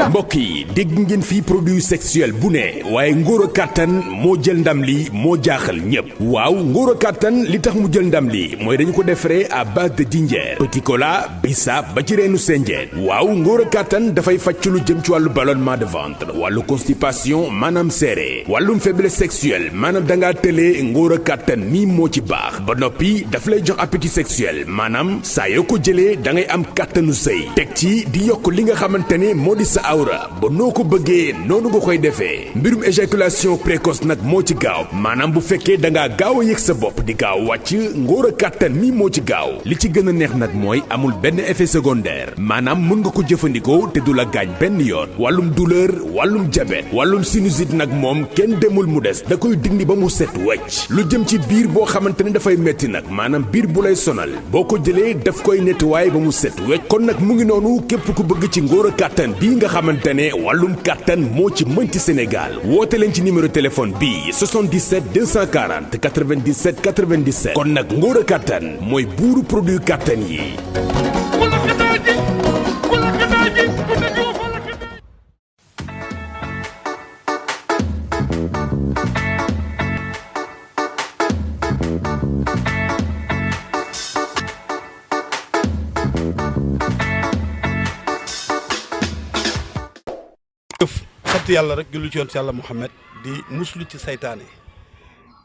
mbokk yi dégg ngeen fii produit sexuel bu ne waaye ngóor a kàttan moo jël ndam li moo jaaxal ñépp waaw ngóor a kàttan li tax mu jël ndam li mooy dañu ko defaree à base de dinjeer petit cola bisaab ba ci reenu senjeen waaw ngóor a kàttan dafay faj ci lu jëm ci wàllu ballonnement de ventre wàllu constipation maanaam seere wàllum faiblesse sexuelle maanaam dangaa tëlee ngóor a kàttan nii moo ci baax ba noppi daf lay jox appétit sexuel maanaam saa yoo ko jëlee da ngay am kàttanu sëy teg ci di yokk li nga xamante ne moo di sa awra ba noo ko bëggee noonu nga koy defee mbirum éjaculation précoce nag moo ci gaaw maanaam bu fekkee da ngaa gaaw a yëg sa bopp di gaaw wàcc ngóor a kàttan mi moo ci gaaw li ci gën a neex nag mooy amul benn effet secondaire maanaam mën nga ko jëfandikoo te du la gaañ benn yoon wàllum douleur wàllum diabète wàllum sinusite nag moom kenn demul mu des da koy dindi ba mu set wecc lu jëm ci biir boo xamante ne dafay metti nag maanaam biir bu lay sonal boo ko jëlee daf koy nettoyer ba mu set wecc kon nag mu ngi noonu képp ku bëgg ci ngóor a kàttan bii nga xamante ne wàllum kàttan moo ci mën ci Sénégal woote leen ci numéro téléphone bii 77 240 97 97 kon nag ngóor a kàttan mooy buuru produit kàttan yi. sant yàlla rek julli ci yoon si yàlla Muhammad di muslu ci saytaane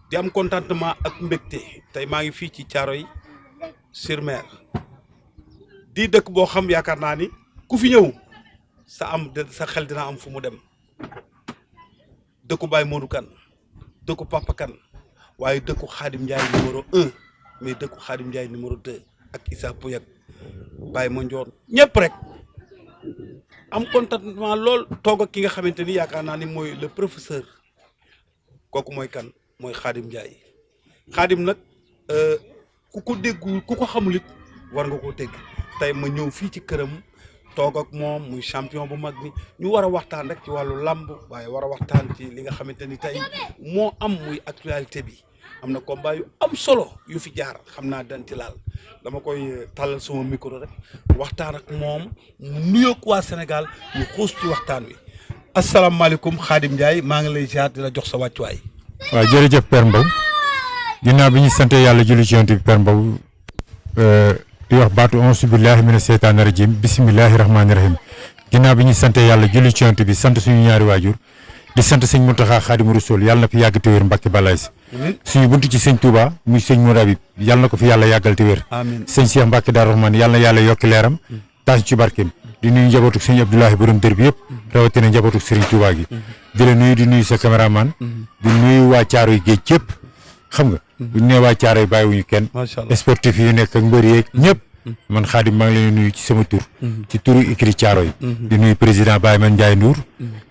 di am contentement ak mbégte tey maa ngi fii ci Thiaroye-sur-Mer di dëkk boo xam yaakaar naa ni ku fi ñëw sa xel dina am fu mu dem dëkku Baye Modou Kane dëkku Papa Kane waaye dëkku Khadim Ndiaye numéro 1 mais dëkku Khadim Ndiaye numéro 2 ak Issa Pouyak Baye Mandione ñëpp rek am contentement lool toog ak ki nga xamante ni yaakaar naa ni mooy le professeur kooku mooy kan mooy Khadim Ndiaye Khadim nag ku ko déggu ku ko xamul it war nga koo dégg tey ma ñëw fii ci këram toog ak moom muy champion bu mag bi ñu war a waxtaan rek ci wàllu làmb waaye war a waxtaan ci li nga xamante ni tey moo am muy actualité bi am na combat yu am solo yu fi jaar xam naa dañ ci laal dama koy tàllal sama micro rek waxtaan ak moom mu nuyoog waa Sénégal ñu xuus ci waxtaan wi asalaamaaleykum Khadim Ndiaye maa ngi lay ziar di la jox sa wàccuwaay. waaw jërëjëf Père Mbow ginnaaw bi ñu sante yàlla julli ci yonent bi Père Mbow di wax baatu auzu billahi mina seytaani rajim bismillahi rahmaani rahim ginnaaw bi ñu sante yàlla julli ci yonent bi sant suñu ñaari waajur di sant sëñ Mountakha Khadimu Rasul yàlla na fi yàgg te wér Mbacke Balaye si suñu buntu ci sëñ Touba muy sëñ Modou Habib yàlla na ko fi yàlla yàggal te wér sëñ Cheikh Mbacke Darou Rahmane yàlla na yàlla yokki leeram taas ci barkeem di nuyu njabootu sëñ Abdoulahi borom dër bi yëpp rawatina njabootu sëriñ Touba gi di la nuyu di nuyu sa caméraman di nuyu waa Thiaroye géej képp xam nga bu ñu nee waa Thiaroye bàyyiwuñu kenn sportif yi nekk ak mbër yeeg ñëpp man Khadim maa ngi leen nuyu ci sama tur ci turu écrit Thiaroye di nuyu président Baye Man Ndiaye Ndour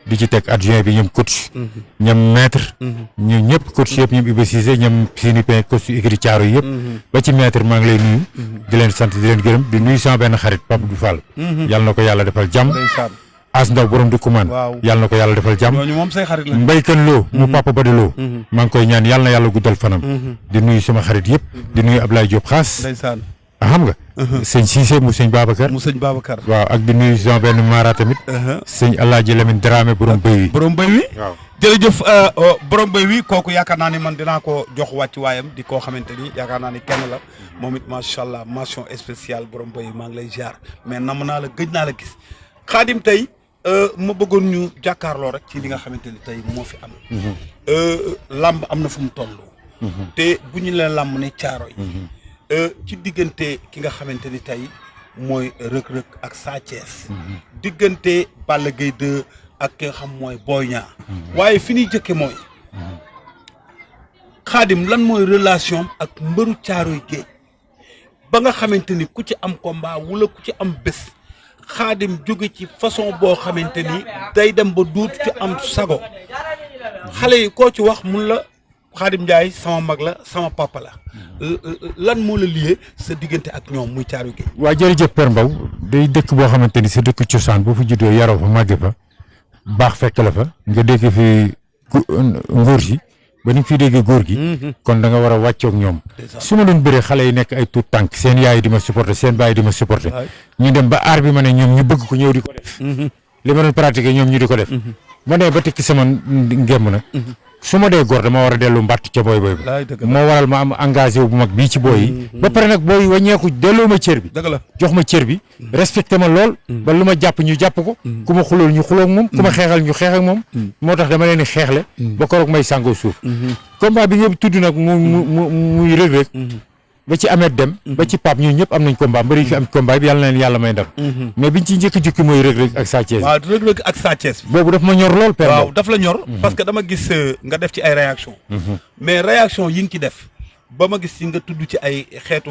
di ci teg adjoint bi ñoom coach ñoom maître ñoom ñëpp coach yëpp ñoom Iba Cissé ñoom Sini Pin coach écrit Thiaroye yëpp ba ci maître maa ngi lay nuyu di leen sant di leen gërëm di nuyu sama benn xarit Pape Dou Fall yàlla na ko yàlla defal jàmm As Ndaw borom du kumaan yàlla na ko yàlla defal jàmm mbaykan loo mu Papa Badi Loo maa ngi koy ñaan yàlla na yàlla guddal fanam di nuyu sama xarit yëpp di nuyu Ablaye Diop xaas xam nga sëñ Cissé mu sëñ Babacar waaw ak di nuyu sama benn mara tamit sëñ Alaaji Lamine Dramé borom béy wi waaw jërëjëf borom béy wi kooku yaakaar naa ni man dinaa ko jox wàcc waayam di koo xamante ni yaakaar naa ni kenn la moom it macha allah mention spéciale borom béy wi maa ngi lay ziar mais nam naa la gëj naa la gis Khadim tey ma bëggoon ñu jàkkaarloo rek ci li nga xamante ni tey moo fi am làmb am na fu mu toll te bu ñu leen làmb ne Thiaroye ci diggante ki nga xamante ni tey mooy Reug Reug ak Sa Thiès diggante Balla Gaye 2 ak ki nga xam mooy Boy Niang waaye fi ñuy jëkke mooy Khadim lan mooy relation ak mbëru Thiaroye géej ba nga xamante ni ku ci am combat wala ku ci am bés Khadim jóge ci façon boo xamante ni day dem ba duut ci am sago xale yi koo ci wax mun la Khadim Ndiaye sama mag la sama papa la lan moo la lié sa diggante ak ñoom muy Thiaroye géej waa jërëjëf Père Mbow day dëkk boo xamante ni sa dëkk cosaan boo fa juddoo yaroo fa màgge fa baax fekk la fa nga dégg fi ngóor si ba ni fi déggee góor gi kon da nga war a wàccoog ñoom su ma doon bëree xale yi nekk ay tuut tànk seen yaay di ma supporter seen baay di ma supporter ñu dem ba aar bi ma ne ñoom ñu bëgg ko ñëw di ko def li ma doon pratiquer ñoom ñu di ko def ma ne ba tekki sama ngemb nag su ma dee góor dama war a dellu mbàtt ca booy bi moo waral ma am engagé wu bu mag bii ci booy yi ba pare nag booy wàññeeku delloo ma cër bi jox ma cër bi respecté ma lool ba lu ma jàpp ñu jàpp ko ku ma xulool ñu xuloo ak moom ku ma xeexal ñu xeex ak moom moo tax dama leen di xeexle ba koroog may sàngoo suuf combat bi ñëpp tudd nag muy Reug Reug ba ci Ahmed Dem ba ci Pape ñun ñëpp am nañ combat mbëri fi am combat bi yàlla na leen yàlla may ndam mais biñ ci njëkk a jukki mooy Reug Reug ak Sa Thiès waaw Reug Reug ak Sa Thiès boobu daf ma ñor lool père waaw daf la ñor parce que dama gis nga def ci ay réaction mais réaction yi nga ci def ba ma gis ci nga tudd ci ay xeetu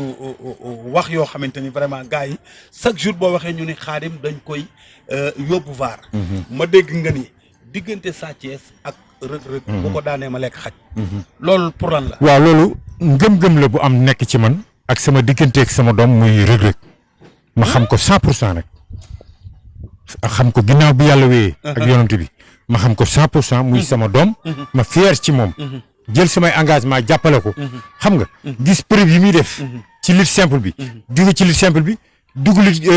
wax yoo xamante ni vraiment gars yi chaque jour boo waxee ñu ni Khadim dañ koy yóbbu vaar ma dégg nga ni diggante Sa Thiès ak Reug Reug bu ko daanee ma lekk xaj loolu pour lan la waaw loolu ngëm-ngëm la bu am nekk ci man ak sama digganteeg sama doom muy Reug Reug ma xam ko 100% nag xam ko ginnaaw bi yàlla wéyee ak yonent bi ma xam ko 100% muy sama doom ma fier ci moom jël samay engagement jàppale ko xam nga gis preuve yi muy def ci lutte simple bi jóge ci lutte simple bi dugg lutte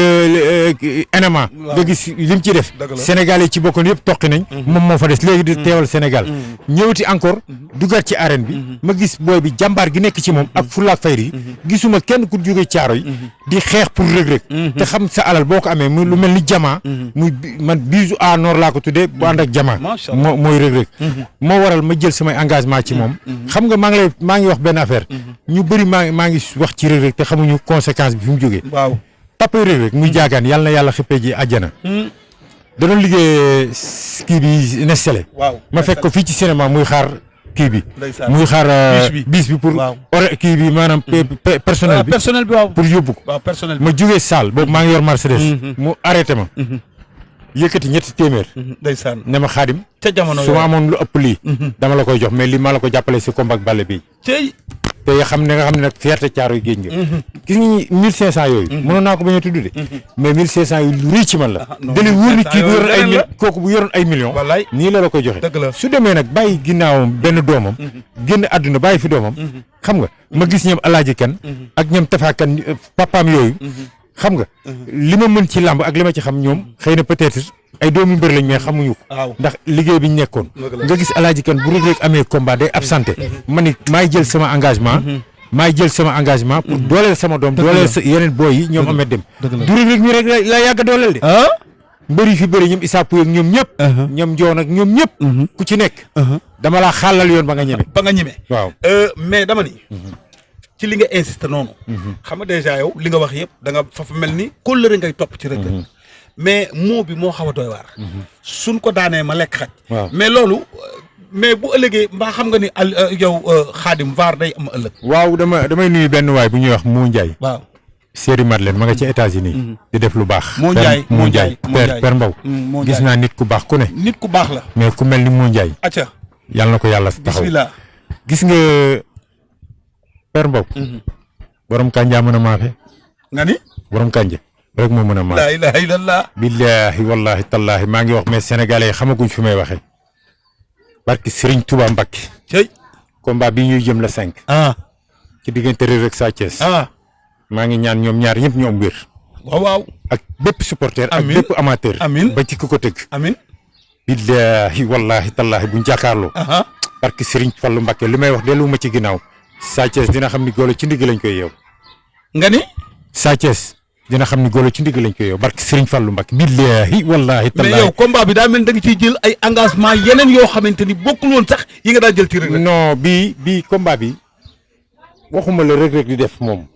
MMA nga gis lim ci def Sénégal yi ci bokkoon yëpp toqi nañ moom moo fa des léegi di teewal Sénégal ñëwati encore duggaat ci arène bi ma gis booy bi jàmbaar gi nekk ci moom ak fulla ak fayda yi gisuma kenn ku jóge caaro yi di xeex pour Reug Reug te xam sa alal boo ko amee mu lu mel ni jamaa muy man bisu à nord laa ko tuddee bu ànd ak jamaa mooy Reug Reug moo waral ma jël samay engagement ci moom xam nga maa ngi wax benn affaire ñu bëri maa ngi wax ci Reug Reug te xamuñu conséquence bi fi mu jógee papa Reug Reug muy jaagaan yàlla na yàlla xippee ji àjjana da doon liggéey kii bi Nestlé ma fekk ko fii ci cinéma muy xaar kii bi muy xaar bis bi pour kii bi maanaam personnel bi pour yóbbu ko ma jógee salle boobu maa ngi yor Mercedes mu arrêté ma yëkkati ñetti téeméer ndeysaan ne ma Khadim ca jamono su ma amoon lu ëpp lii dama la koy jox mais lii maa la ko jàppale si combat ak Balla bi te xam ne nag fierté caaro yu géej nga gis nga 1500 yooyu mënoon naa ko bañ a tudd de mais 1500 yu lu rëy ci man la dali wóor ni kii bu yoroon ay kooku bu yoroon ay millions nii la koy joxe su demee nag bàyyi ginnaawam benn doomam génn àdduna bàyyi fi doomam xam nga ma gis ñoom Alaaji Kan ak ñoom Tafa Kan papaam yooyu xam nga li ma mën ci làmb ak li ma ci xam ñoom xëy na peut-être ay doomi mbër lañ mais xamuñu ko ndax liggéey bi ñu nekkoon nga gis Alaaji Kan bu Reug Reug amee combat day absenté man it maay jël sama engagement pour dooleel sama doom dooleel yeneen booy yi ñoom amee dem du Reug Reug ñu rek la yàgg a dooleel de mbër yi fi bëri ñoom Issa Pouye ak ñoom ñëpp ñoom Njoon ak ñoom ñëpp ku ci nekk dama laa xàllal yoon ba nga ñeme waaw mais dama ni ci li nga insisté noonu xam nga déjà yow li nga wax yëpp da nga fa mel ni kóllëre ngay topp ci Reug Reug mais moo bi moo xaw a doy waar suñ ko daanee ma lekk xaj mais loolu mais bu ëllëgee mbaa xam nga ni yow Khadim vaar day am ëllëg waaw damay nuyu benn waay bu ñuy wax Moo Ndiaye waaw Séri Madeleine ma nga ci États-Unis di def lu baax Moo Ndiaye Père Mbow gis naa nit ku baax ku ne nit ku baax la mais ku mel ni Moo Ndiaye acca yàlla na ko yàlla taxaw bismillah gis nga Père Mbow borom kànjaa mën a maafe nga ni borom kànja rek moo mën a maafe la ilaha illallah billaahi wallahi tallaahi maa ngi wax mais sénégalais yi xamaguñ fi may waxee barki Serigne Touba Mbacké cey combat bi ñuy jëm la 5 ci diggante Reug Reug Sa Thiès maa ngi ñaan ñoom ñaar ñëpp ñu am wér waaw ak bépp supporter ak bépp amateur ba ci ku ko tëgg amiin billaahi wallahi tallaahi buñ jàkkaarloo barki Serigne Fallou Mbacké li may wax dellu ma ci ginnaaw Sa Thiès dina xam ni golo ci ndigg lañ koy yeew nga ni Sa Thiès dina xam ni golo ci ndigg lañ koy yeew barki Serigne Fallou Mbacké billaahi wallahi tallaahi mais yow combat bi daa mel da nga ciy jël ay engagement yeneen yoo xamante ni bokkul woon sax yi nga daa jël ci Reug Reug non bii combat bi waxuma la Reug Reug di def moom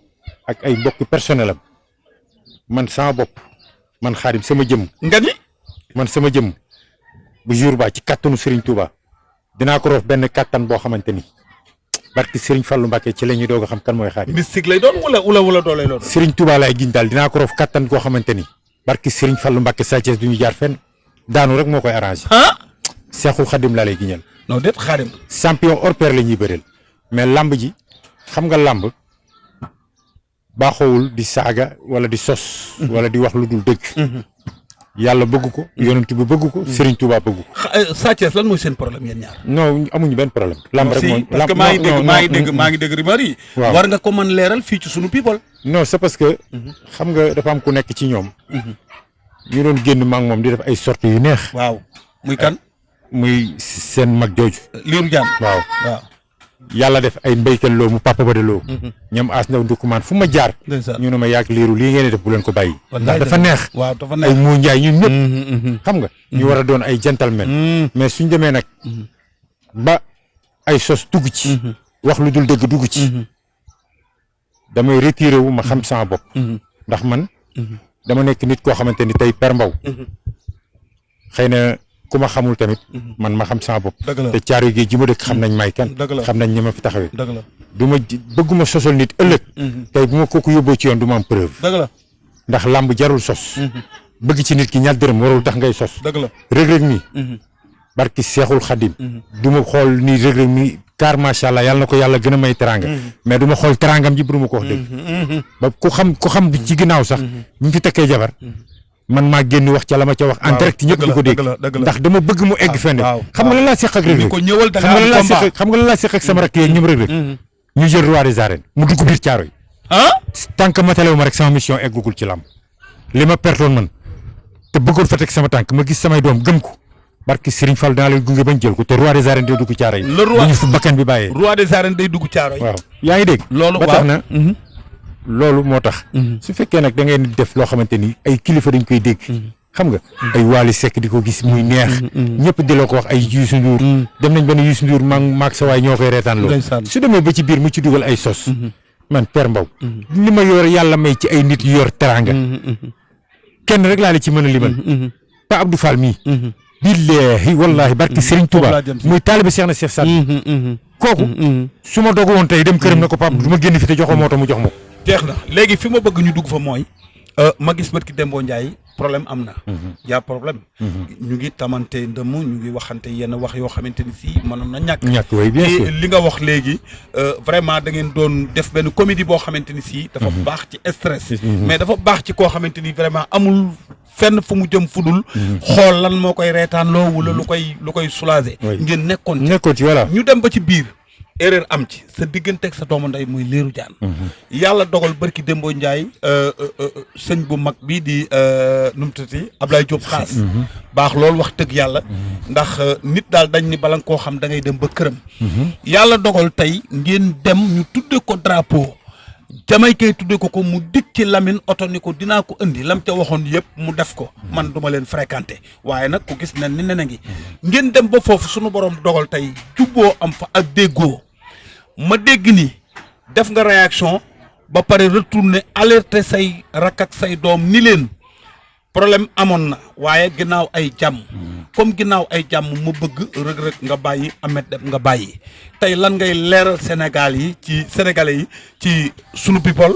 ak ay mbokki personnel am man sama bopp man Khadim sama jëm nga ni man sama jëm bu jour ba ci kattanu Serigne Touba dinaa ko roof benn kattan boo xamante ni barki Serigne Fallou Mbacké ci la ñuy doog a xam kan mooy Khadim mystique lay doon wala doo lay doon Serigne Touba laay giñ daal dinaa ko roof kattan koo xamante ni barki Serigne Fallou Mbacké Sa Thiès du ñu jaar fenn daanu rek moo koy arrangé Seexul Khadim laa lay giñal non déet Khadim champion hors pair la ñuy bëreel mais lamb ji xam nga lamb baaxoowul di saaga wala di sos wala di wax lu dul dëgg yàlla bëgg ko yonent bi bëgg ko Serigne Touba bëgg ko Sa Thiès lan mooy seen problème yéen ñaar non amuñu benn problème lamb rek mooy parce que maa ngi dégg rumeur yi war nga ko mën leeral fii ci sunu people non c'est parce que xam nga dafa am ku nekk ci ñoom ñu doon génn ma ak moom di def ay sorties yu neex. waaw muy kan. muy seen mag jooju. Lirou Diane. waaw yàlla def ay mbéykat loo mu papa ba de loo. ñoom as ndaw ndukkumaan fu ma jaar. ñu ne ma yàgg liiru lii ngeen di def bu leen ko bàyyi. ndax dafa neex. waaw dafa neex ay mu njaay ñun ñëpp. xam nga ñu war a doon ay gentleman. mais suñ demee nag ba ay sos dugg ci. wax lu dul dëgg dugg ci. damay retiré wu ma xam sama bopp. ndax man. dama nekk nit koo xamante ni tey per mbaw. xëy na ku ma xamul tamit. man ma xam sama bopp. te Caaroy Géej ji ma dëkk xam nañ may kan. xam nañ ñi ma fi taxawee. du ma bëgguma sosal nit ëllëg. tey bu ma kooku yóbboo ci yoon du ma am preuve. ndax làmb jarul sos. bëgg ci nit ki ñaar dërëm warul tax ngay sos. Reug-Reug mi. barki Seexul Xadim. du ma xool ni Reug-Reug mi car macha allah yàlla na ko yàlla gën a may teranga. mais du ma xool terangam ji bu ma ko wax dëgg. ba ku xam ci ginnaaw sax. ñu fi tekkee jabar. man maa génn wax ca la ma ca wax. en direct ñëpp di ko dégg. ndax dama bëgg mu egg fenn. xam nga lan laa seq ak Reug-Reug. xam nga lan laa seq ak sama rakk yeeg ñoom Reug-Reug. ñu jël roi des arènes mu dugg biir Caaroy. tant que matalewu ma rek sama mission eggugul ci làmb. li ma pertoon man te bëggoon fa teg sama tànk ma gis samay doom gëm ko. barki Serigne Fall daa lay gunge bañ jël ko te roi des arènes day dugg Caaroy. le roi ñu fu bakkan bi bàyyee. roi des arènes day dugg Caaroy. waaw yaa ngi dégg. loolu ba tax na. loolu moo tax. su fekkee nag da ngeen def loo xamante ni ay kilifa dañ koy dégg. xam nga ay Wally Seck di ko gis muy neex. ñëpp di la ko wax ay Youssou Ndour. dem nañ ba ne Youssou Ndour maag sa waay ñoo koy reetaan loolu. su demee ba ci biir mu ci dugal ay sos. man Père Mbow. li ma yor yàlla may ci ay nit yu yor teranga. kenn rek laa la ci mën a limal. Pa Abdou Fall mii. billahi wallahi barki Serigne Touba muy taalibe Cheikh na Cheikh Sadou. kooku su ma dogu woon tey dem këram na ko Pape du ma génn fi te joxo moo tax mu jox ma. jeex na léegi fi ma bëgg ñu dugg fa mooy. ma gis barki Dembo Ndiaye problème am na. yaa problème. ñu ngi tamante ndëmm ñu ngi waxante yenn wax yoo xamante ni si mënoon na ñàkk. oui bien sûr li nga wax léegi vraiment da ngeen doon def benn comédie boo xamante ni si. dafa baax ci stress. mais dafa baax ci koo xamante ni vraiment amul fenn fu mu jëm fudul. xool lan moo koy reetaan loo wala lu koy soulager. ngeen nekkoon ci voilà. ñu dem ba ci biir. erreur am ci sa digganteeg sa doomu ndey muy Lirou Diane. yàlla dogal barki Dembo Ndiaye sëñ bu mag bii di nu mu tuddati Ablaye Diop xaas. baax loolu wax dëgg yàlla. ndax nit daal dañ ni bala nga koo xam da ngay dem ba këram. yàlla dogal tey ngeen dem ñu tudde ko drapeau. jamay kay tudde ko mu dikk ci Lamine oto ni ko dinaa ko indi lam ca waxoon yëpp mu def ko man duma leen fréquenté waaye nag ku gis ne ni nena ngi ngeen dem ba foofu sunu borom dogal tey jubboo am fa ak déggoo. ma dégg ni def nga réaction ba pare retourner alerter say rakk ak say doom ni leen problème amoon na waaye ginnaaw ay jàmm comme ginnaaw ay jàmm ma bëgg Reug-Reug nga bàyyi Ahmed Deme nga bàyyi tey lan ngay leeral Sénégalais yi ci sunu people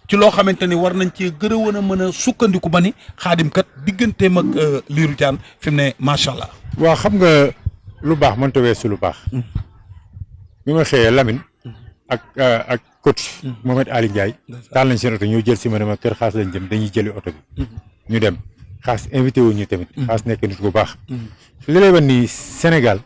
ci loo xamante ni war nañ cee gën a mën a sukkandiku ba ni Xaadim kat digganteem ak Lirou Diane fi mu ne macha allah. waaw xam nga lu baax mënta weesu lu baax. bi ma xëyee Lamine ak coach Mohamed Ali Ndiaye taal nañ seen oto ñoo jël si ma ne ma kër xaas lañ jëm dañuy jëli oto bi ñu dem xaas invité wu ñu tamit xaas nekk nit bu baax li lay wan ni Sénégal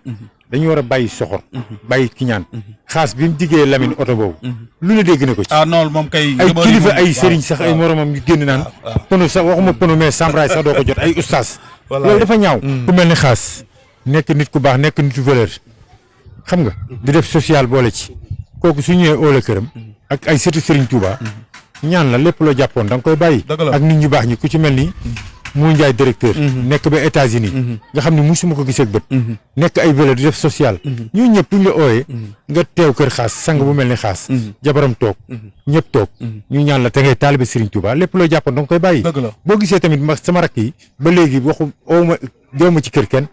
dañu war a bàyyi soxor bàyyi kiñaan xaas bi mu diggee Lamine oto boobu lu ne dégg na ko ci non moom kay ay kilifa ay sëriñ sax ay moromam ñu génn naan pono sax waxuma pono mais sambraay sax doo ko jot ay ustaas loolu dafa ñaaw ku mel ni xaas nekk nit ku baax nekk nitu valeur xam nga di def social boole ci kooku su ñëwee óola këram ak ay sëtu Serigne Touba ñaan la lépp loo jàppoon da nga koy bàyyi ak nit ñu baax ñi ku ci mel ni mu Ndiaye directeur nekk ba États-Unis nga xam ne musuma ko gisee ak bët nekk ay valeur di def social ñu ñëpp buñ la ooyee nga teew kër xaas sang bu mel ni xaas jabaram toog ñëpp toog ñu ñaan la te ngay taalibe Serigne Touba lépp loo jàppoon da nga koy bàyyi boo gisee tamit sama rakk yi ba léegi waxu oowma deewma ci kër kenn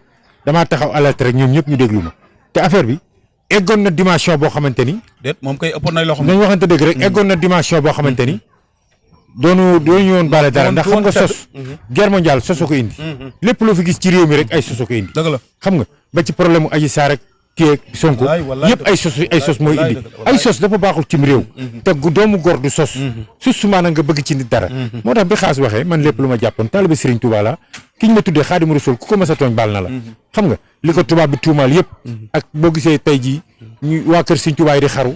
damaa taxaw alerte rek ñoom ñëpp ñu déglu ma te affaire bi eggoon na dimension boo xamante ni. déet moom kay ëppoon na loo xam. dañu waxante dëgg rek eggoon na dimension boo xamante ni. doonu woon baale dara ndax xam nga sos. guerre mondiale soso ko indi. lépp loo fi gis ci réew mi rek ay soso ko indi. dëgg la xam nga ba ci problème mu Adji Sarr ak kii ak Sonko. yëpp ay sos mooy indi. ay sos dafa baaxul cim réew. te doomu góor du sos. su maanaam nga bëgg ci nit dara. moo tax bi xaas waxee man lépp lu ma jàppoon taalibe Serigne Touba la ki ñu ma tuddee Xaadimu Rasuul ku ko mës a tooñ baal na la. xam nga li ko tubaab bi tuumaal yëpp ak boo gisee tey jii ñu waa kër Sëñ Tuubaa yi di xaru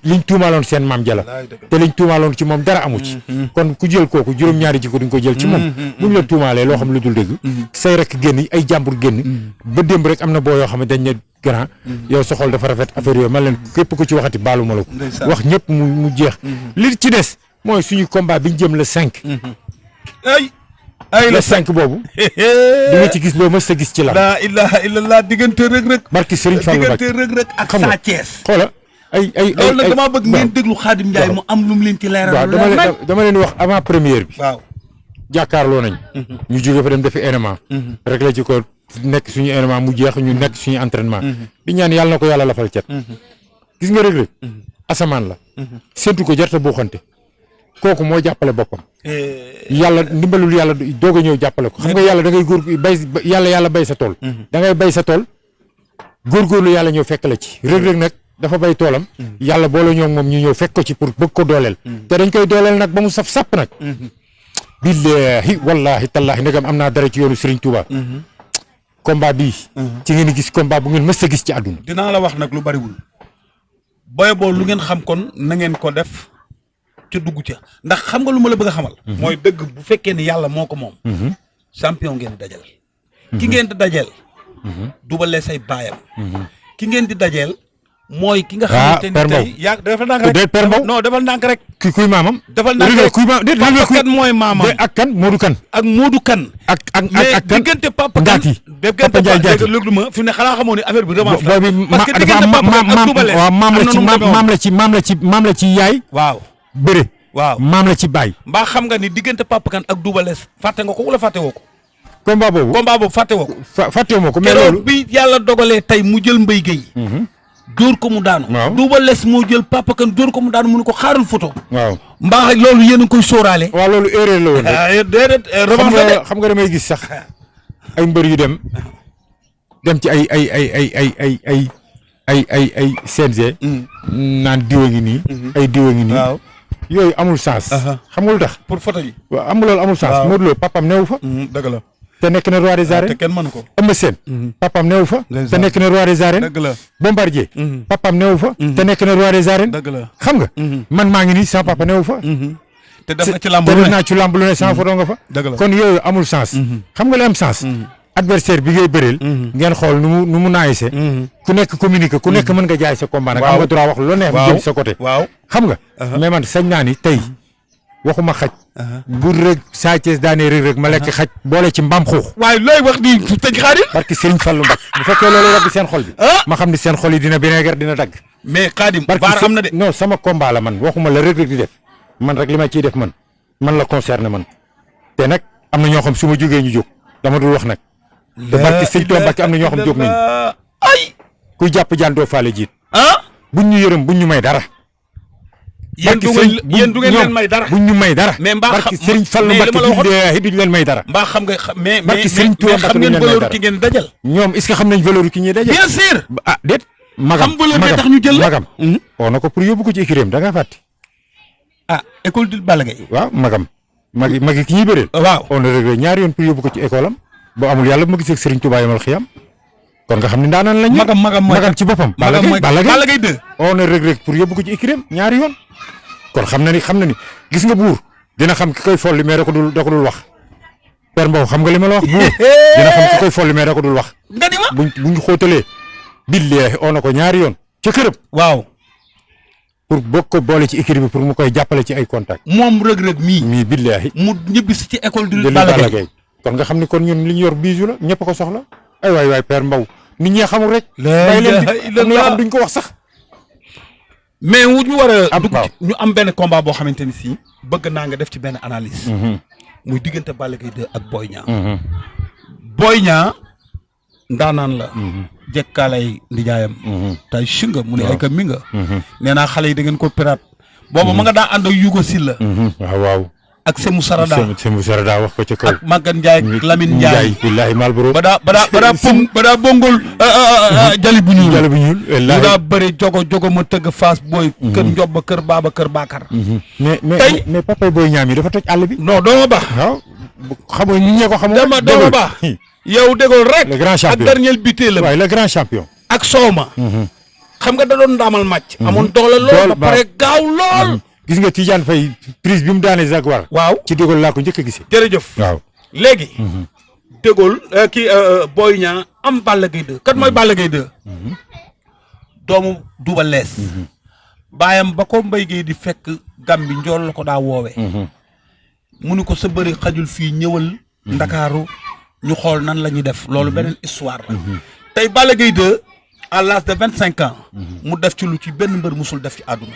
liñ tuumaaloon seen maam jala te liñ tuumaaloon ci moom dara amu ci kon ku jël kooku juróom-ñaari jikko duñ ko jël ci moom buñ la tuumaalee loo xam lu dul dëgg say rek génn ay jàmbur génn ba démb rek am na boo yoo xam ne dañ ne grand yow sa xol dafa rafet affaire yooyu man leen képp ku ci waxati baalu ma la ko wax ñëpp mu jeex li ci des mooy suñu combat biñ jëm le 5 ay le 5 boobu di nga ci gis loo mës sa gis ci la laa ilaha illallah diggante Reug barki Serigne Fallou diggante Reug ak Sa Thiès xoola ay loolu nag damaa bëgg ngeen déglu Khadim Ndiaye mu am lu mu leen ci leeral waaw dama leen wax avant première bi waaw jàkkaarloo nañ ñu jóge fa dem defi entraînement rek la ci ko nekk suñu entraînement mu jeex ñu nekk suñu entraînement di ñaan yàlla na ko yàlla lafal cet gis nga Reug asamaan la séntu ko jarta boo xante kooku moo jàppale boppam yàlla ndimbalul yàlla doog a ñëw jàppale ko xam nga yàlla da ngay góor bay yàlla bay sa tool da ngay bay sa tool góorgóorlu yàlla ñëw fekk la ci Reug nag dafa bay toolam yàlla boole ñoo moom ñu ñëw fekk ko ci pour bëgg ko dooleel te dañ koy dooleel nag ba mu saf sàpp nag billahi wallahi tallahi ndegam am naa dara ci yoonu Serigne Touba combat bii ci ngeen gis combat bu ngeen mës a gis ci àdduna dinaa la wax nag lu bariwul booy boo lu ngeen xam kon na ngeen ko def ca dugg ca ndax xam nga lu ma la bëgg a xamal mooy dëgg bu fekkee ni yàlla moo ko moom champion ngeen di dajal ki ngeen di dajeel Double Less say baayam ki ngeen di dajeel mooy ki nga xamante ni tey yaa defal ndànk rek non defal ndànk rek kuy maamam defal ndànk rek kuy maamam kan mooy maamam ak kan Modou Kane ak Modou Kane ak diggante Papa Kane diggante léegi ma fi ne xanaa xamoo ne affaire bi revanche la parce que diggante Papa Kane ak Double Less maam la ci yaay waaw bëre waaw maam la ci baay mbaa xam nga ni diggante Papa Kane ak Double Less fàtte nga ko wala fàtte woo ko combat boobu fàtte woo ko fàtte moo ko mais loolu bi yàlla dogalee tey mu jël Mbaye Guèye dóor ko mu daanu Double Less moo jël Papa Kane dóor ko mu daanu mu ne ko xaaral photo waaw mbaa loolu yéen a ngi koy sóoraale waaw loolu erreur la woon rek déedéet revanche la de xam nga damay gis sax ay mbër yu dem ci ay CNG naan diwa ngi nii ay diwa ngi nii waaw yooyu amul sens xam nga lu tax pour photo yi waaw amul loolu amul sens Modou Lo papam newu fa dëgg la te nekk na roi des arènes te kenn mënu ko Eumeu Sène papam newu fa te nekk na roi des arènes dëgg la Bombardier papam newu fa te nekk na roi des arènes dëgg la xam nga man maa ngi nii sama papa newu fa te def na ci lamb te lu def ne naa ci lamb lu ne sama photo nga fa dëgg la kon yooyu amul sens xam nga li am sens adversaire bi ngay bëreel ngeen xool nu mu naayise ku nekk communiqué ku nekk mën nga jaay sa combat nag am nga droit wax lu neex mu jëm sa côté waaw xam nga mais man sañ naa ni tey waxuma xaj bu Reug Sa Thiès daanee Reug ma lekk xaj boole ci mbam xuux waaye looy wax di tëj Khadim parce que Serigne Fallou Mbacké bu fekkee loolu rek seen xol bi ma xam ni seen xol yi dina vinaigre dina dagg mais Khadim baar am na de non sama combat la man waxuma la Reug di def man rek li ma ciy def man la concerné man te nag am na ñoo xam su ma jógee ñu jóg dama dul wax nag te barki Serigne Touba Mbacké am na ñoo xam jóg nañu ay kuy jàpp jaan doo faale jiit buñ ñu yërëm buñ ñu may dara yéen du ngeen leen may dara buñ ñu may dara mais mbaa barki Serigne Fallou Mbacké duñ leen may dara mbaa xam nga mais barki Serigne Touba xam ngeen valeur ki ngeen dajal ñoom est-ce que xam nañ valeur ki ñuy dajal bien sûr déet magam xam valeur bi tax ñu jël magam oo na ko pour yóbbu ko ci écurie da ngaa fàtte école du Balla Gaye waaw magam magi ki ñuy bëreel waaw on a réglé ñaari yoon pour yóbbu ko ci école am boo amul yàlla bu ma gisee ak Serigne Touba yamal xiyam kon nga xam ne ndaanaan lañ magam ci boppam Balla Gaye 2 on a réglé pour yóbbu ko ci écurie am ñaari yoon kon xam na ni gis nga buur dina xam ki koy folli mais da ko dul wax Père Mbow xam nga li ma la wax buur dina xam ki koy folli mais da ko dul wax nga di ma buñ xóotalee billaahi oo na ko ñaari yoon ca këram waaw pour bokk ko boole ci équipe bi pour mu koy jàppale ci ay contact moom Reug mii billaahi mu ñibbisi ci école du Balla Gaye kon nga xam ni kon ñun li ñu yor biisu la ñëpp ko soxla ay waay Père Mbow nit ñee xamul rek bàyyi leen di am na yoo xam duñ ko wax sax mais wu ñu war a dugg ñu am benn combat boo xamante ni si bëgg naa nga def ci benn analyse muy diggante Balla Gaye 2 ak Boy Niang Boy Niang ndaanaan la jekkaalay ndijaayam tay singa mu ne ay ka mi nga nee naa xale yi da ngeen ko piraat booba ma nga daa ànd ak Yugo Silla waaw ak Semou Sarada wax ko ca kaw ak Maguette Ndiaye ak Lamine Ndiaye billahi Malboro ba daa bongol jali bu ñuul mu daa bëri jogo ma tëgg Fass booy kër Njob kër Baba kër Bakar mais papa Boy Niang mi dafa toj àll bi non doo ma baax waaw xam nga ñi ñee ko xamul doo ma baax yow déggoo rek. le grand champion ak dernier butéelam. waaye le grand champion. ak sooma. xam nga da doon ndaamal màcc. amoon doole lool ba pare gaaw lool. gis nga Tidiane Faye prise bi mu daanee Jaguar. waaw ci déggoo laa ko njëkk a gisee. jërëjëf. waaw léegi. déggoo kii Boy Niang am Balla Gaye 2 kat mooy Balla Gaye 2. doomu Double Less. baayam ba ko Mbaye Guèye di fekk Gàmbi njool la ko daa woowee. mu ni ko sa bëri xajul fii ñëwal. Ndakaaru ñu xool nan la ñuy def loolu beneen histoire la. tey Balla Gaye 2 à l'âge de 25 ans. mu def ci lu ci benn mbër musul def ci àdduna.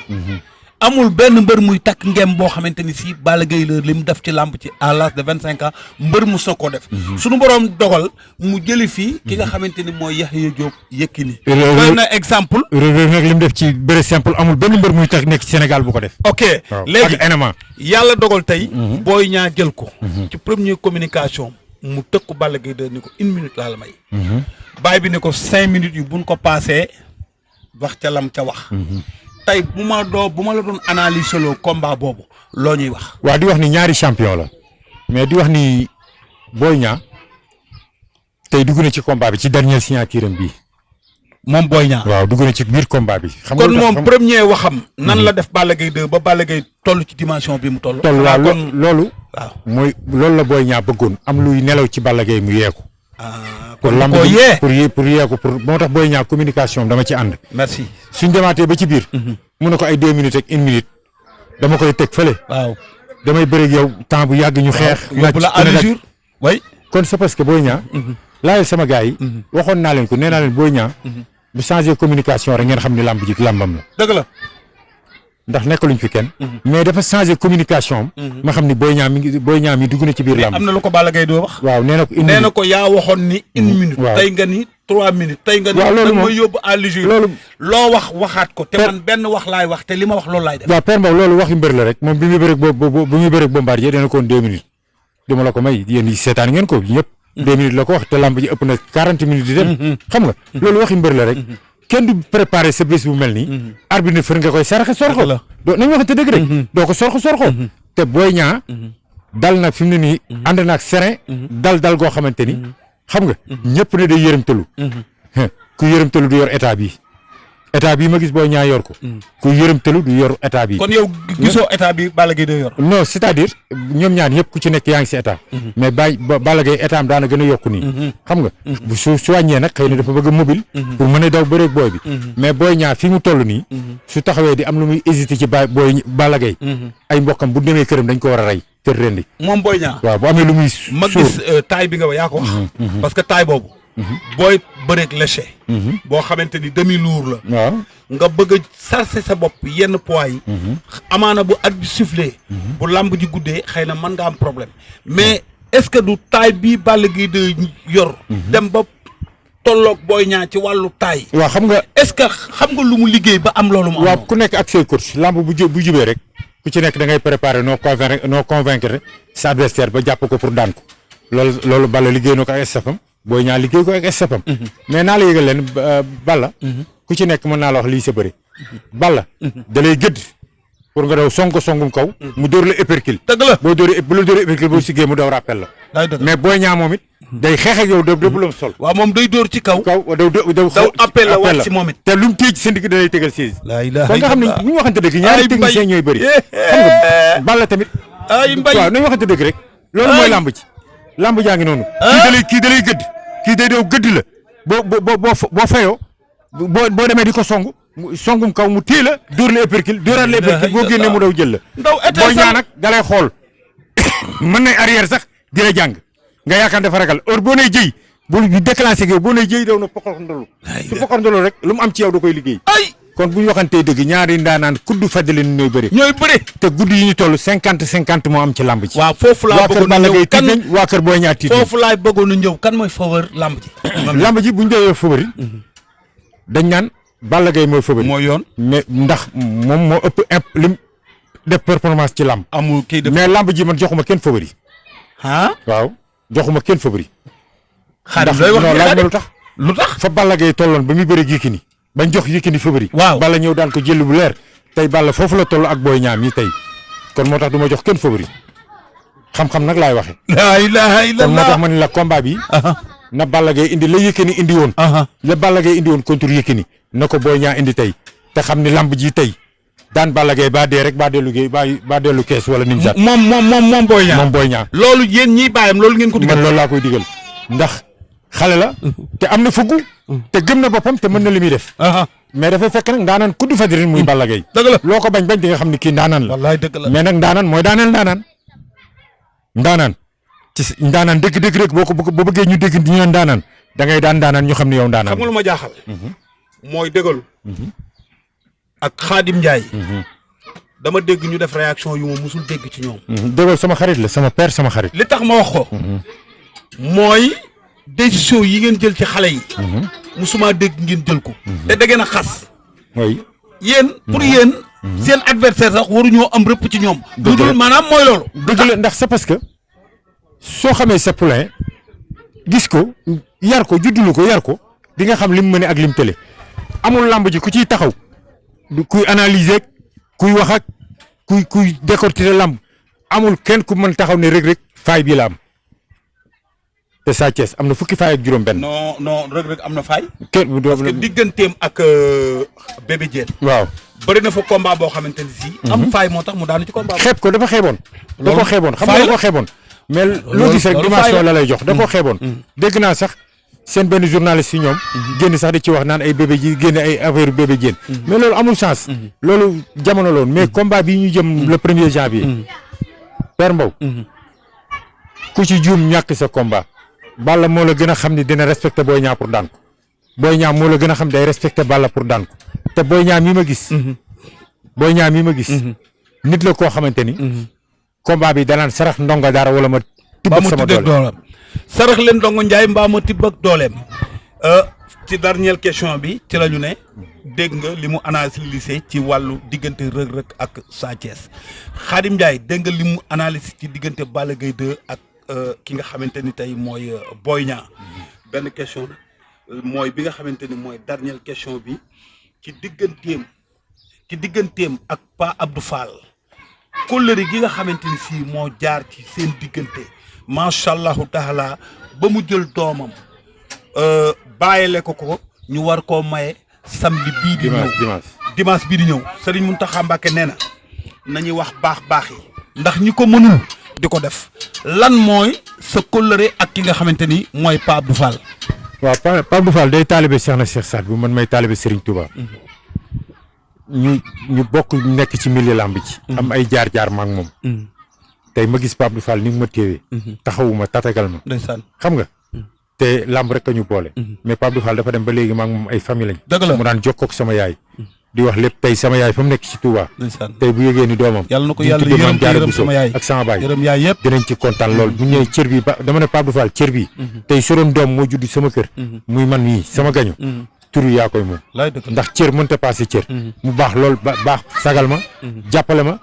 amul benn mbër muy takk ngem boo xamante ni si Balla Gaye la li mu def ci làmb ci à l'âge de 25 ans mbër mu soog koo def. suñu boroom dogal mu jëli fii ki nga xamante ni mooy Yaxya Jóob Yékini. doy na exemple. nag li mu def ci bëre simple amul benn mbër muy tax nekk ci Sénégal bu ko def. ok léegi ak enema yàlla dogal tey. Boy Niang jël ko. ci première communication mu tëkku Balla Gaye 2 ni ko 1 minute laa la may. baay bi ne ko 5 minutes yu buñ ko paasee wax ca lam ca wax. tey bu ma la doon analyser loo combat boobu loo ñuy wax. waaw di wax ni ñaari champion la mais di wax ni Boy Niang tey dugg na ci combat bi ci dernière signature am bii. moom Boy Niang. waaw dugg na ci biir combat bi. xam nga kon moom premier waxam. nan la def Balla Gaye 2 ba Balla Gaye toll ci dimension bi mu toll. waaw loolu. waaw mooy loolu la Boy Niang bëggoon am luy nelaw ci Balla Gaye mu yeeku. pour lamb koo yee pour yeeku pour moo tax Boy Niang communication dama ci ànd. merci suñ demaatee ba ci biir. mun na ko ay 2 minutes ak 1 minute dama koy teg fële. waaw damay bëreeg yow temps bu yàgg ñu xeex. yóbbu la à l'usure way kon c'est parce que Boy Niang. laajal sama gars yi. waxoon naa leen ko nee naa leen Boy Niang. bu changé communication rek ngeen xam ni lamb ji lambam la. dëgg la. ndax nekkaluñ fi kenn. mais dafa changé communication am. ma xam ni Boy Niang mi dugg na ci biir lamb. am na lu ko Balla Gaye doo wax. waaw nee na ko nee na ko yaa waxoon ni 1 minute. waaw tey nga ni 3 minutes. tey nga ni waaw loolu moom mooy yóbbu à l'usure. loolu loo wax waxaat ko. te man benn wax laay wax te li ma wax loolu laay def. waaw Père Mbow loolu waxi mbër la rek moom bi muy bëreeg Bombardier dana ko woon 2 minutes. duma la ko may yéen yi seetaan ngeen ko ñëpp. 2 minutes la ko wax te lamb ji ëpp na 40 minutes di dem. xam nga loolu waxi mbër la rek. kenn du préparé sa bés bu mel nii. arbitre fër nga koy saraxe sorxo. doo nañ waxante dëgg rek. doo ko sorxo. te Boy Niang dal nag fi mu ne nii. ànd naag serein. dal goo xamante ni. xam nga ñëpp ne day yërëmtalu. ku yërëmtalu du yor état bi ma gis Boy Niang yor ko. ku yërëmtalu du yor état bi. kon yow gisoo état bi Balla Gaye day yor. non c'est-à-dire ñoom ñaar ñëpp ku ci nekk yaa ngi si état. mais Balla Gaye état am daana gën a yokku nii. xam nga bu su wàññee nag xëy na dafa bëgg a mobile. pour mën a daw bëreeg booy bi. mais Boy Niang fi mu toll nii. su taxawee di am lu muy hésité ci Balla Gaye. ay mbokkam bu demee këram dañ ko war a rey kër rendi. moom Boy Niang. waaw bu amee lu muy. ma gis taay bi nga wax yaa ko wax. parce que taay boobu. booy bëreeg léché. boo xamante ni demi lourd la. waaw nga bëgg a sarse sa bopp yenn poids yi. amaana bu at bi soufflé. bu lamb ji guddee xëy na mën nga am problème mais est-ce que du taay bii Balla Gaye de yor. dem ba tolloog Boy Niang ci wàllu taay. waaw xam nga. est-ce que xam nga lu mu liggéey ba am loolu mu am. waaw ku nekk ak say coach lamb bu jubee rek ku ci nekk da ngay préparer noo convaincre sa adversaire ba jàpp ko pour daan ko loolu Balla liggéey na ko ak stafam Boy Niang liggéey ko ak stafam mais naa la yëgal leen Balla ku ci nekk mën naa la wax lii sa bëri Balla da lay gëdd pour nga daw songum kaw mu dóor la épercule dëgg la bu la dóoree épercule boo siggee mu daw rappel la mais Boy Niang moom it day xeex ak yow bu la sol waaw moom day dóor ci kaw daw appel la wàcc ci moom it te lu mu téye ci seen digg da lay tegal siis la ilaha kon nga xam ne bu ñu waxante dëgg ñaari technicien ñooy bëri xam nga Balla tamit ay mbay waaw nañu waxante dëgg rek loolu mooy lamb ci lamb jaa ngi noonu kii da lay gëdd kii day daw gëdd la boo fayoo boo demee di ko songum kaw mu téye la dóor la épercule dóoraat la épercule boo génnee mu daw jël la Boy Niang nag da lay xool mën nay arrière sax di la jàng nga yaakaar dafa ragal heure boo nee jëy bu déclenché yow boo nee jëy daw na poxorndolu su poxorndolu rek lu mu am ci yow da koy liggéey kon bu ñu waxantee dëgg ñaari ndaanaan kudd fàddali ñooy bëri te guddi yi ñu toll 50-50 moo am ci lamb ji waaw foofu laa bëggoon a ñëw kan waa kër Boy Niang tiit foofu laay bëggoon a ñëw kan mooy faveur lamb ji lamb ji bu ñu dee favori dañ naan Balla Gaye mooy favori mooy yoon mais ndax moom moo ëpp lim def performance ci lamb amul kii def mais lamb ji man joxuma kenn favori waaw joxuma kenn favori xaaral looy wax laaj ma lu tax fa fa Balla Gaye tolloon ba muy bëre Yékini bañ jox Yékini favori waaw Balla ñëw daan ko jël bu leer tey Balla foofu la toll ak Boy Niang mi tey kon moo tax du ma jox kenn favori xam-xam nag laay waxe la ilaha kon moo illallah tax ma ne la combat bi na Balla Gaye indi la Yékini indi woon. la Balla Gaye indi woon contre Yékini na ko Boy Niang indi tey te xam ni lamb ji tey daan Balla Gaye baa dee rek baa dellu kees wala nim sat moom Boy Niang moom Boy Niang loolu yéen ñiy bàyyam loolu ngeen ko digal. man loolu laa koy digal ndax xale la te am na fugg te gëm na boppam te mën na li muy def mais dafay fekk nag ndaanaan kudd fadirin muy Balla Gaye dëgg la loo ko bañ di nga xam ni kii ndaanaan la wallaay dëgg la mais nag ndaanaan mooy daaneel ndaanaan ci ndaanaan dëgg rek boo bëggee ñu dégg ñu naan ndaanaan da ngay daan ndaanaan ñu xam ne yow ndaanaan xam nga lu ma jaaxal mooy dëggal ak Xaadim Njaay dama dégg ñu def réaction yu ma musul dégg ci ñoom dëggal sama xarit la sama père sama xarit li tax ma wax ko mooy décision yi ngeen jël ci xale yi musuma dégg ngeen jël ko te da ngeen a xas oui yéen pour yéen seen adversaire sax waruñoo am rëpp ci ñoom lu dul maanaam mooy loolu dëgg la ndax c'est parce que soo xamee sa poulain gis ko yar ko juddulu ko yar ko di nga xam lim mëne ak lim tële amul làmb ji ku ciy taxaw kuy analyser kuy wax ak kuy décortiquer làmb amul kenn ku mën taxaw ne Reug Reug faay bii la am te Sa Thiès am na fukki faay ak juróom benn non Reug Reug am na faay kenn parce que digganteem ak Bébé Diène waaw bëri na fa combat boo xamante ni si am faay moo tax mu daanu ci combat xeeb ko dafa xeeboon da ko xeeboon xam nga da ko xeeboon mais loo gis rek dimension la lay jox da koo xeeboon dégg naa sax seen benn journaliste yi ñoom génn sax di ci wax naan ay bébé ji génn ay affaire bébé Diène mais loolu amul chance loolu jamono loon mais combat bii ñu jëm le 1er janvier Père Mbow ku ci juum ñàkk sa combat Balla moo la gën a xam ni dina respecté Boy Niang pour daan ko Boy Niang moo la gën a xam day respecté Balla pour daan ko te Boy Niang mii ma gis nit la koo xamante ni combat bi danaan sarax ndongo dara wala ma tibb ak sama doole sarax leen ndongo Njaay mbaa ma tibb ak dooleem ci dernière question bi ci la ñu ne dégg nga li mu analysé ci wàllu diggante Reug Reug ak Sa Thiès Khadim Ndiaye dégg nga li mu analysé ci diggante Balla Gaye 2 ak ki nga xamante ni tey mooy Boy Niang benn question mooy bi nga xamante ni mooy dernière question bi ci digganteem ak Pa Abdou Fall kóllëre gi nga xamante ni si moo jaar ci seen diggante macha allahu taala ba mu jël doomam bàyyile ko ñu war koo maye samedi bii di ñëw dimanche bii di ñëw Serigne Mountakha Mbacké nee na nañuy wax baax yi ndax ñi ko mënul di ko def lan mooy sa kóllëre ak ki nga xamante ni mooy Pa Abdou Fall. waaw Pa Abdou Fall day taalibe Cheikh na Cheikh Saad bu man may taalibe Serigne Touba. ñu bokk nekk ci milieu lamb ci am ay jaar-jaar ma ak moom. tey ma gis Pa Abdou Fall ni mu ma téewee. taxawuma tatagal ma. ndeysaan xam nga. te lamb rek a ñu boole. mais Pa Abdou Fall dafa dem ba léegi ma ak moom ay famille lañ. dëgg la mu daan jokkoo ak sama yaay. di wax lépp tey sama yaay fa mu nekk ci Touba. ndeysaan tey bu yëgee ni doomam. yàlla na ko yàlla yërëm sama yaay ak sama baay yërëm yaay yëpp. dinañ ci kontaan lool bu ñëwee cër bi dama ne Pa Abdou Fall cër bi. tey su doon doom moo judd sama kër. muy man mii sama gañu. turu yaa koy moom. ndax cër mënta passé cër. mu baax lool baax sagal ma. jàppale ma.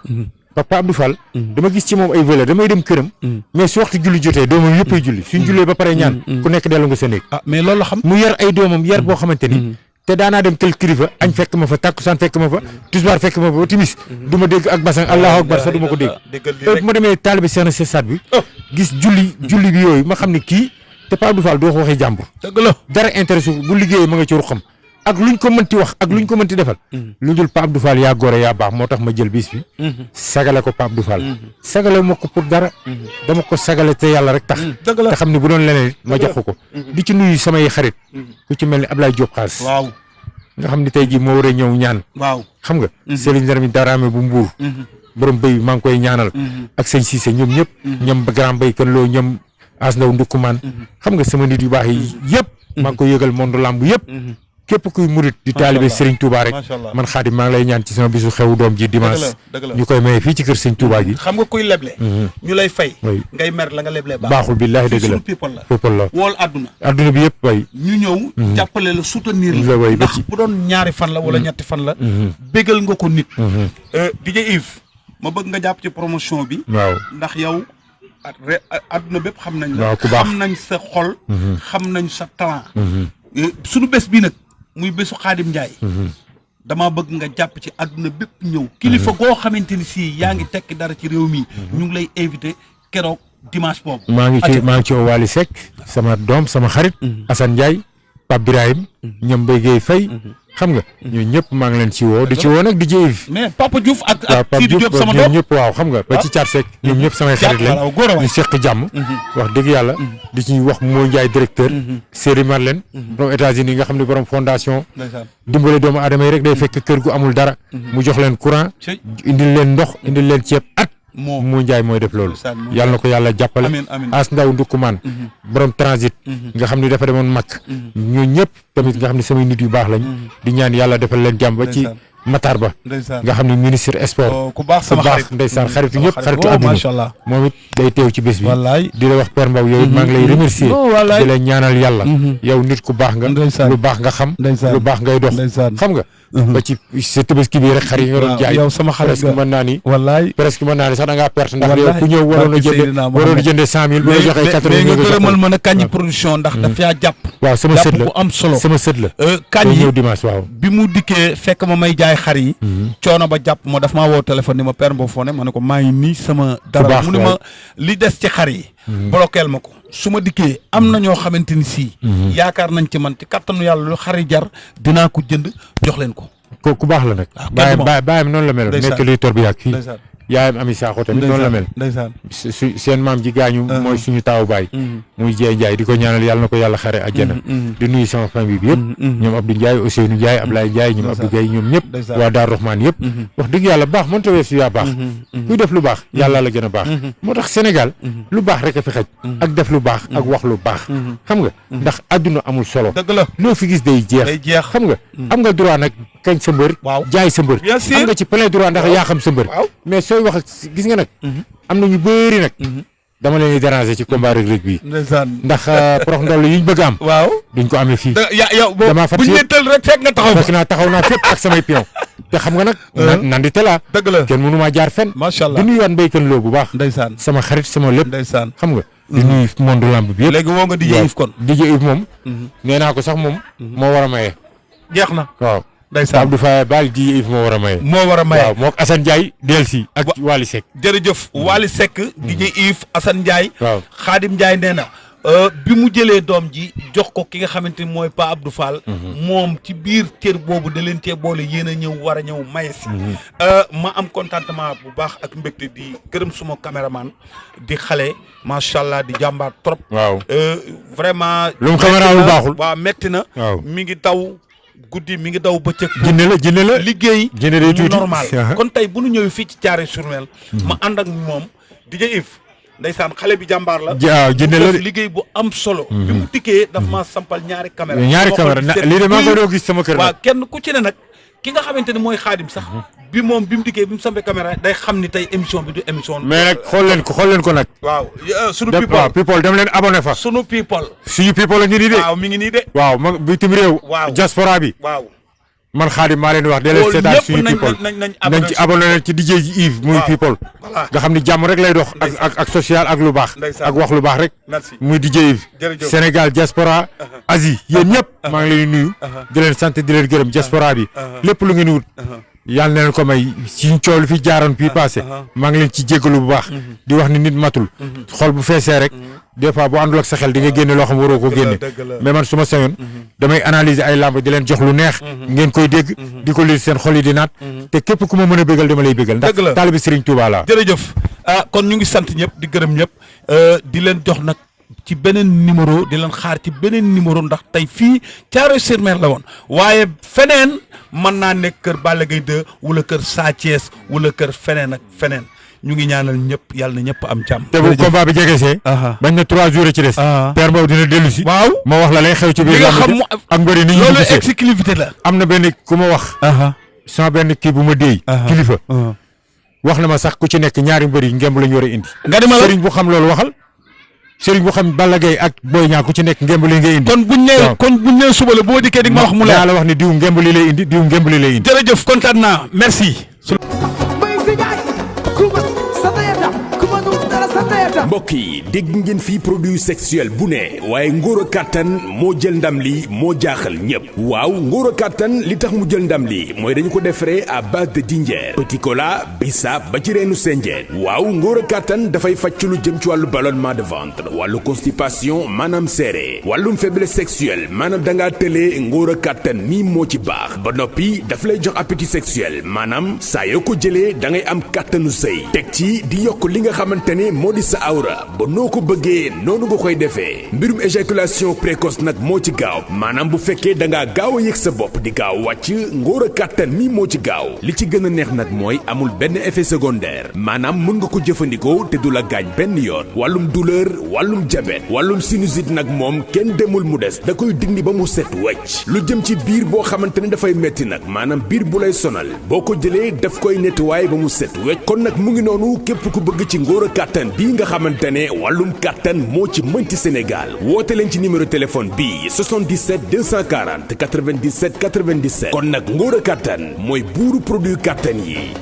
Papa Abdou Fall. dama gis ci moom ay valeur damay dem këram. mais su waxtu julli jotee doomam yëpp ay julli suñ jullee ba pare ñaan. ku nekk dellu nga sa néeg. mais loolu la xam. mu yar ay doomam yar boo xamante ni. te daanaa dem kel kilifa añ fekk ma fa takkusaan fekk ma fa tisbaar fekk ma fa ba timis du ma dégg ak basan allahu akbar sax du ma ko dégg. bu ma demee taalibe Cheikh na Cheikh Saad bi. gis julli bi yooyu ma xam ne kii te Papa Abdou Fall doo ko waxee jàmbur. dëgg la dara intéressé bu liggéeyee ma nga ci ruxam ak luñ ko mënti wax ak luñ ko mënti defal. lu dul Papa Abdou Fall yaa góore yaa baax moo tax ma jël bis bi. sagale ko Papa Abdou Fall. sagale ma ko pour dara. dama ko sagale te yàlla rek tax. dëgg la te xam ne bu doon leneen ma jox ko. di ci nuyu samay xarit. ku ci mel ni Ablaye Diop xaas. waaw. nga xam ni tey jii moo war a ñëw ñaan. waaw xam nga. Serigne Ndar Daraame bu Mbuur. borom béy bi maa ngi koy ñaanal. ak sëñ Cissé ñoom ñëpp. ñoom grand béy kan loo ñoom as ndaw ndukkumaan. xam nga sama nit yu baax yi yëpp. maa ngi koy yëgal monde lamb yëpp. képp kuy murit di taalibe Serigne Touba rek. man Xaadim maa ngi lay ñaan ci sama bisu xewu doom ji dimanche. ñu koy maye fii ci kër Serigne Touba gi. xam nga kuy leble. ñu lay fay. ngay mer la nga leble baaxul billaahi dëgg la people la wool àdduna. àdduna bi yëpp way ñu ñëw. jàppale la soutenir la. ndax bu doon ñaari fan la wala ñetti fan la. bégal nga ko nit. DJ Yves ma bëgg nga jàpp ci promotion bi. waaw ndax yow. àdduna bépp xam nañ la. waaw ku baax xam nañ sa xol. xam nañ sa talent. suñu bés bi nag. muy bésu Khadim Ndiaye. dama bëgg nga jàpp ci àdduna bépp ñëw. kilifa goo xamante ni si yaa ngi tekki dara ci réew mi. ñu ngi lay invité keroog dimanche boobu. maa ngi ci Wally Seck sama doom sama xarit. Assane Ndiaye Pape Birahim ñoom Mbaye Guèye Faye xam nga ñooñu ñëpp maa ngi leen ci woo di ci woo nag di jëf. mais Papa Diouf ak Sidi Diop sama doom ñoom ñëpp waaw xam nga ba ci Thiat Seck ñoom ñëpp samay xarit lañ ñu seq jàmm wax dëgg yàlla di ci wax moo Ndiaye directeur Séri Marlène borom États-Unis nga xam ne borom fondation dimbale doomu aadama yi rek day fekk kër gu amul dara mu jox leen courant indil leen ndox indil leen ceeb at moo Ndiaye mooy def loolu yàlla na ko yàlla jàppale as ndaw ndukkumaan borom transit nga xam ne dafa demoon mag ñoo ñëpp tamit nga xam ne samay nit yu baax lañ di ñaan yàlla defal leen jàmm ba ci Matar Ba nga xam ne ministre sport ku baax sama xarit ndeysaan xaritu ñëpp xaritu àdduna moom it day teew ci bés bi di la wax Père Mbow yow it maa ngi lay remercier di la ñaanal yàlla yow nit ku baax nga lu baax nga xam lu baax ngay dox xam nga ba ci sa tabaski bi rek xar yi nga doon jaay yow sama xarit presque mën naa ni wallaay presque mën naa ni sax da ngaa perte ndax yow ku ñëw waroon a jënde 100 000 bu la joxee 80 000 nga gërëmal mën a Kandji production ndax daf yaa jàpp waaw sama sët la bu am solo sama sët la Kandji ñëw dimanche waaw bi mu dikkee fekk ma may jaay xar yi coono ba jàpp ma daf maa woo téléphone ni ma Père Mbow foo ne ma ne ko maa ngi nii sama dara mu ni ma li des ci xar yi bloqueel ma ko su ma dikkee am na ñoo xamante ni sii yaakaar nañ ci man ci kattanu yàlla lu xar yi jar dinaa ko jënd jox leen ko ku baax la nag baayam noonu la mel nekk luy tor bi yàgg fii yaayam Ami Sakho tamit noonu la mel seen maam ji gaañu mooy suñu taawu baay muy Dieye Ndiaye di ko ñaanal yàlla na ko yàlla xare àjjana di nuyu sama famille bi yëpp ñoom Abdou Ndiaye Ousseynou Ndiaye Ablaye Ndiaye ñoom Abdou Gueye ñoom ñëpp waa Daar Rahman yëpp wax dëgg yàlla baax mënta weesu yaa baax kuy def lu baax yàlla la gën a baax moo tax Sénégal lu baax rek a fi xaj ak def lu baax ak wax lu baax xam nga ndax àdduna amul solo loo fi gis day jeex xam nga am nga droit nag kañ sa mbër jaay sa mbër am nga ci plein droit ndax yaa xam sa mbër mais sooy wax ak gis nga nag am na ñu bëri nag dama leen di déranger ci combat Reug bi ndax prox ndoll yi ñu bëgg am duñ ko amee fii damaa fat buñ tël rek fekk nga taxaw naa fépp ak samay pion te xam nga nag nandi tela kenn mënu maa jaar fenn macha allah di nuyuwaat mbéykan loo bu baax sama xarit sama lépp xam nga di nuyu monde lamb bi yëpp léegi woo nga DJ Yves kon DJ Yves moom nee naa ko sax moom moo war a maye jeex na waaw ndeysaan Abdou Faye Bal DJ Yves moo war a maye waaw moo Assane Ndiaye delsi ak Wally Seck jërëjëf Wally Seck DJ Yves Assane Ndiaye waaw Khadim Ndiaye nee na bi mu jëlee doom ji jox ko ki nga xamante ni mooy Pa Abdou Fall moom ci biir cër boobu da leen cee boole yéen a ñëw war a ñëw maye si ma am contentement bu baax ak mbégte di gërëm suma caméraman di xale macha allah di jàmbaar trop waaw vraiment lu mu caméra baaxul waaw metti na mi ngi daw guddi mi ngi daw bëccëg jinne la liggéey mu normal kon tey bu ñu ñëwee fii ci Thiaroye-sur-Mer ma ànd ak moom DJ Yves ndeysaan xale bi jàmbaar la jinne la liggéey bu am solo bi mu dikkee daf maa sampal ñaari caméra lii de maa ngi doon gis sama kër waaw kenn ku ci ne nag ki nga xamante ni mooy Khadim sax bi moom bi mu dikkee bi mu sampee caméra day xam ni tey émission bi du émission mais nag xool leen ko nag waaw sunu people dem leen abonné fa suñu people la ngi nii de waaw mi ngi nii de waaw ma bitim réew diaspora bi waaw man Khadim maa leen di wax de leen seetaan suñu people nañ ci abonné leen ci DJ Yves muy people nga xam ni jàmm rek lay dox ak social ak lu baax ak wax lu baax rek muy DJ Yves Sénégal diaspora Asie yéen ñëpp maa ngi leen nuyu di leen sant di leen gërëm diaspora bi lépp lu ngeen wut yàlla na leen ko may suñ coow lu fi jaaroon fii passé maa ngi leen ci jéggalu bu baax di wax ni nit matul xol bu feesee rek des fois bu àndul ak sa xel di nga génne loo xam waroo ko génne mais man su ma sañoon damay analyser ay làmb di leen jox lu neex ngeen koy dégg di ko lire seen xol yi di naat te képp ku ma mën a bégal dama lay bégal ndax taalibi Serigne Touba la jërëjëf kon ñu ngi sant ñëpp di gërëm ñëpp di leen jox nag ci beneen numéro di leen xaar ci beneen numéro ndax tey fii Thiaroye-sur-Mer la woon waaye feneen mën naa nekk kër Balla Gaye 2 wala kër Sa Thiès wala kër feneen ak feneen ñu ngi ñaanal ñëpp yàlla na ñëpp am jàmm. te bu combat bi jegesee bañ na 3 jours ci des. Père Mbow dina dellu si. waaw ma wax la lay xew ci biir. nga xam ak mbëri ni ñu loolu exclusivité la. am na benn ku ma wax. sama benn kii bu ma déy. kilifa. wax na ma sax ku ci nekk ñaari mbëri ngemb la ñu war a indi. nga di ma la sëriñ bu xam loolu waxal. sëriñ bu xam Balla Gaye ak Boy Niang ku ci nekk ngemb li ngay indi. kon buñ nee suba la boo dikkee di nga ma wax mu leer. yaa la wax ni diw ngemb li lay indi diw ngemb li lay indi. jërëjëf kontaan naa merci. Kuma sa tayata kuma nu dara sa tayata mbokk yi dégg ngeen fii produit sexuel bu ne waaye ngóor a kàttan moo jël ndam li moo jaaxal ñépp waaw ngóor a kàttan li tax mu jël ndam li mooy dañu ko defaree à base de dinjeer petit cola bisaab ba ci reenu senjeen waaw ngóor a kàttan dafay fàcc lu jëm ci wàllu ballonnement de ventre wàllu constipation maanaam seere wàllum faiblesse sexuelle maanaam dangaa tëlee ngóor a kàttan nii moo ci baax ba noppi daf lay jox appétit sexuel maanaam saa yoo ko jëlee da ngay am kàttanu sëy teg ci di yokk li nga xamante ne moo di sa awra ba noo ko bëggee noonu nga koy defee mbirum éjaculation précoce nag moo ci gaaw maanaam bu fekkee da ngaa gaaw a yëg sa bopp di gaaw wàcc ngóor a kàttan mi moo ci gaaw li ci gën a neex nag mooy amul benn effet secondaire maanaam mën nga ko jëfandikoo te du la gaañ benn yoon wàllum douleur wàllum diabète wàllum sinusite nag moom kenn demul mu des da koy dindi ba mu set wecc lu jëm ci biir boo xamante ne dafay metti nag maanaam biir bu lay sonal boo ko jëlee daf koy nettoyer ba mu set wecc kon nag mu ngi noonu képp ku bëgg ci ngóor a kàttan bii nga xamante ne wàllum kàttan moo ci mën ci Sénégal woote leen ci numéro téléphone bii 77 240 97 97 kon nag ngóor a kàttan mooy buuru produit kàttan yi